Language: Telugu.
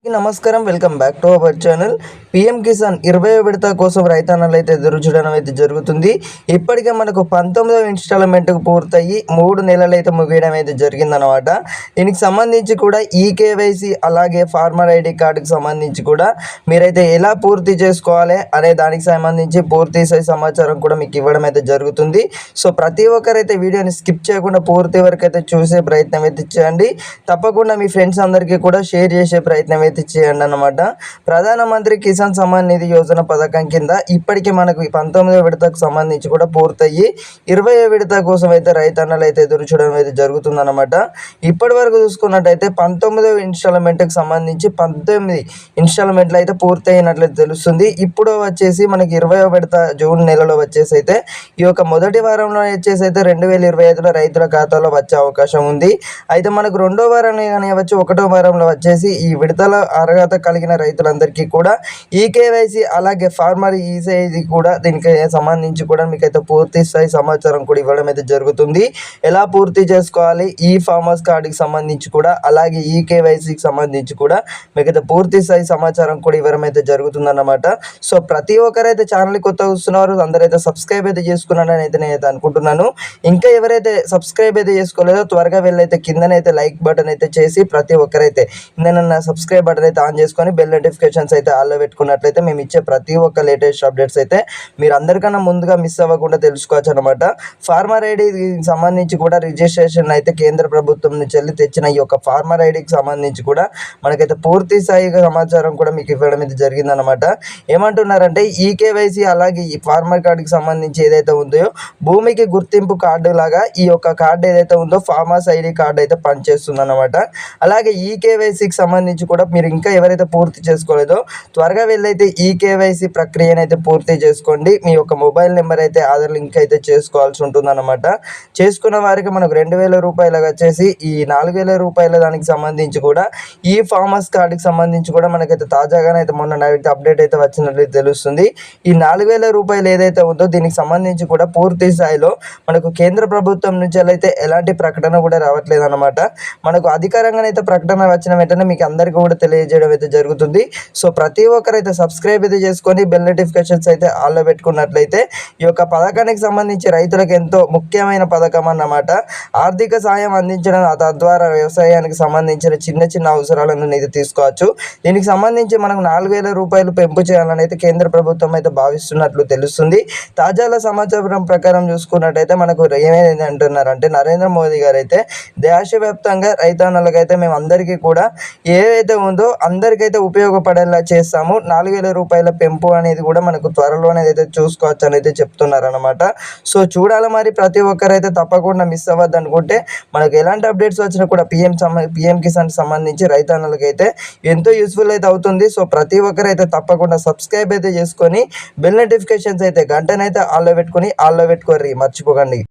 నమస్కారం, welcome back to our channel. PM Kisan 20వ విడత కోసం రైతన్నలు అయితే ఎదురు చూడడం అయితే జరుగుతుంది. ఇప్పటికే మనకు 19వ ఇన్స్టాల్మెంట్కు పూర్తయ్యి 3 నెలలు అయితే ముగియడం అయితే జరిగిందనమాట. దీనికి సంబంధించి కూడా ఈకేవైసీ అలాగే ఫార్మర్ ఐడి కార్డుకి సంబంధించి కూడా మీరైతే ఎలా పూర్తి చేసుకోవాలి అనే దానికి సంబంధించి పూర్తి సమాచారం కూడా మీకు ఇవ్వడం అయితే జరుగుతుంది. సో ప్రతి ఒక్కరైతే వీడియోని స్కిప్ చేయకుండా పూర్తి వరకు అయితే చూసే ప్రయత్నం అయితే చేయండి. తప్పకుండా మీ ఫ్రెండ్స్ అందరికీ కూడా షేర్ చేసే ప్రయత్నం చేయండి అన్నమాట. ప్రధానమంత్రి కిసాన్ సమ్మాన్ నిధి యోజన పథకం కింద ఇప్పటికీ మనకు 19వ విడతకు సంబంధించి కూడా పూర్తయ్యి 20వ విడత కోసం అయితే రైతన్నలు అయితే ఎదురు చూడడం అయితే జరుగుతుందన్నమాట. ఇప్పటి వరకు చూసుకున్నట్టయితే 19వ ఇన్స్టాల్మెంట్కి సంబంధించి 18 ఇన్స్టాల్మెంట్లు అయితే పూర్తయినట్లయితే తెలుస్తుంది. ఇప్పుడు వచ్చేసి మనకి 20వ విడత జూన్ నెలలో వచ్చేసి అయితే ఈ యొక్క మొదటి వారంలో వచ్చేసి అయితే 2025లో రైతుల ఖాతాలో వచ్చే అవకాశం ఉంది. అయితే మనకు రెండో వారంలో కానీ వచ్చి ఒకటో వారంలో వచ్చేసి ఈ విడతల అర్హత కలిగిన రైతులందరికీ కూడా ఈకేవైసీ అలాగే ఫార్మర్ ఈసీఐ కూడా దీనికి సంబంధించి కూడా మీకైతే పూర్తి స్థాయి సమాచారం కూడా ఇవ్వడం అయితే జరుగుతుంది. ఎలా పూర్తి చేసుకోవాలి, ఈ ఫార్మర్స్ కార్డుకి సంబంధించి కూడా అలాగే ఈకేవైసీకి సంబంధించి కూడా మీకైతే పూర్తి స్థాయి సమాచారం కూడా ఇవ్వడం అయితే జరుగుతుందన్నమాట. సో ప్రతి ఒక్కరైతే ఛానల్కి కొత్తగా వస్తున్నారు, అందరైతే సబ్స్క్రైబ్ అయితే చేసుకున్నారని అయితే నేనైతే అనుకుంటున్నాను. ఇంకా ఎవరైతే సబ్స్క్రైబ్ అయితే చేసుకోలేదో త్వరగా వెళ్ళైతే కిందనైతే లైక్ బటన్ అయితే చేసి ప్రతి ఒక్కరైతే కింద సబ్స్క్రైబ్ బటన్ అయితే ఆన్ చేసుకొని బెల్ నోటిఫికేషన్స్ అయితే ఆన్లో పెట్టుకున్నట్లయితే మేము ఇచ్చే ప్రతి ఒక్క లేటెస్ట్ అప్డేట్స్ అయితే మీరు అందరికన్నా ముందుగా మిస్ అవ్వకుండా తెలుసుకోవచ్చు అనమాట. ఫార్మర్ ఐడికి సంబంధించి కూడా రిజిస్ట్రేషన్ అయితే కేంద్ర ప్రభుత్వం నుంచి వెళ్ళి తెచ్చిన ఈ యొక్క ఫార్మర్ ఐడికి సంబంధించి కూడా మనకైతే పూర్తి స్థాయిగా సమాచారం కూడా మీకు ఇవ్వడం అయితే జరిగిందనమాట. ఏమంటున్నారంటే ఈకేవైసీ అలాగే ఈ ఫార్మర్ కార్డుకి సంబంధించి ఏదైతే ఉందో భూమికి గుర్తింపు కార్డు లాగా ఈ యొక్క కార్డు ఏదైతే ఉందో ఫార్మర్స్ ఐడి కార్డు అయితే పనిచేస్తుంది అనమాట. అలాగే ఈకేవైసీకి సంబంధించి కూడా మీరు ఇంకా ఎవరైతే పూర్తి చేసుకోలేదో త్వరగా వెళ్ళైతే ఈకేవైసీ ప్రక్రియను అయితే పూర్తి చేసుకోండి. మీ యొక్క మొబైల్ నెంబర్ అయితే ఆధార్ లింక్ అయితే చేసుకోవాల్సి ఉంటుందన్నమాట. చేసుకున్న వారికి మనకు 2000 రూపాయలు వచ్చేసి ఈ 4000 రూపాయల దానికి సంబంధించి కూడా ఈ ఫార్మర్స్ కార్డుకి సంబంధించి కూడా మనకైతే తాజాగానైతే మొన్న నైట్ అప్డేట్ అయితే వచ్చినట్లయితే తెలుస్తుంది. ఈ 4000 రూపాయలు ఏదైతే ఉందో దీనికి సంబంధించి కూడా పూర్తి స్థాయిలో మనకు కేంద్ర ప్రభుత్వం నుంచి అయితే ఎలాంటి ప్రకటన కూడా రావట్లేదు అనమాట. మనకు అధికారంగానైతే ప్రకటన వచ్చిన వెంటనే మీకు అందరికీ కూడా తెలియజేయడం అయితే జరుగుతుంది. సో ప్రతి ఒక్కరైతే సబ్స్క్రైబ్ అయితే చేసుకొని బెల్ నోటిఫికేషన్స్ అయితే ఆన్లో పెట్టుకున్నట్లయితే ఈ యొక్క పథకానికి సంబంధించి రైతులకు ఎంతో ముఖ్యమైన పథకం అన్నమాట. ఆర్థిక సాయం అందించడం తద్వారా వ్యవసాయానికి సంబంధించిన చిన్న చిన్న అవసరాలను అయితే తీసుకోవచ్చు. దీనికి సంబంధించి మనకు 4000 రూపాయలు పెంపు చేయాలని అయితే కేంద్ర ప్రభుత్వం అయితే భావిస్తున్నట్లు తెలుస్తుంది. తాజాల సమాచారం ప్రకారం చూసుకున్నట్టయితే మనకు ఏమైంది అంటున్నారంటే నరేంద్ర మోదీ గారు అయితే దేశవ్యాప్తంగా రైతన్నలకైతే మేము అందరికీ కూడా ఏదైతే ఉందో అందరికైతే ఉపయోగపడేలా చేస్తాము. 4000 రూపాయల పెంపు అనేది కూడా మనకు త్వరలోనే అయితే చూసుకోవచ్చు అని అయితే చెప్తున్నారనమాట. సో చూడాలి మరి, ప్రతి ఒక్కరైతే తప్పకుండా మిస్ అవ్వద్దు అనుకుంటే మనకు ఎలాంటి అప్డేట్స్ వచ్చినా కూడా పిఎం కిసాన్ సంబంధించి రైతన్నలకైతే ఎంతో యూస్ఫుల్ అయితే అవుతుంది. సో ప్రతి ఒక్కరైతే తప్పకుండా సబ్స్క్రైబ్ అయితే చేసుకొని బెల్ నోటిఫికేషన్స్ అయితే గంటనైతే ఆన్లో పెట్టుకొని మర్చిపోకండి.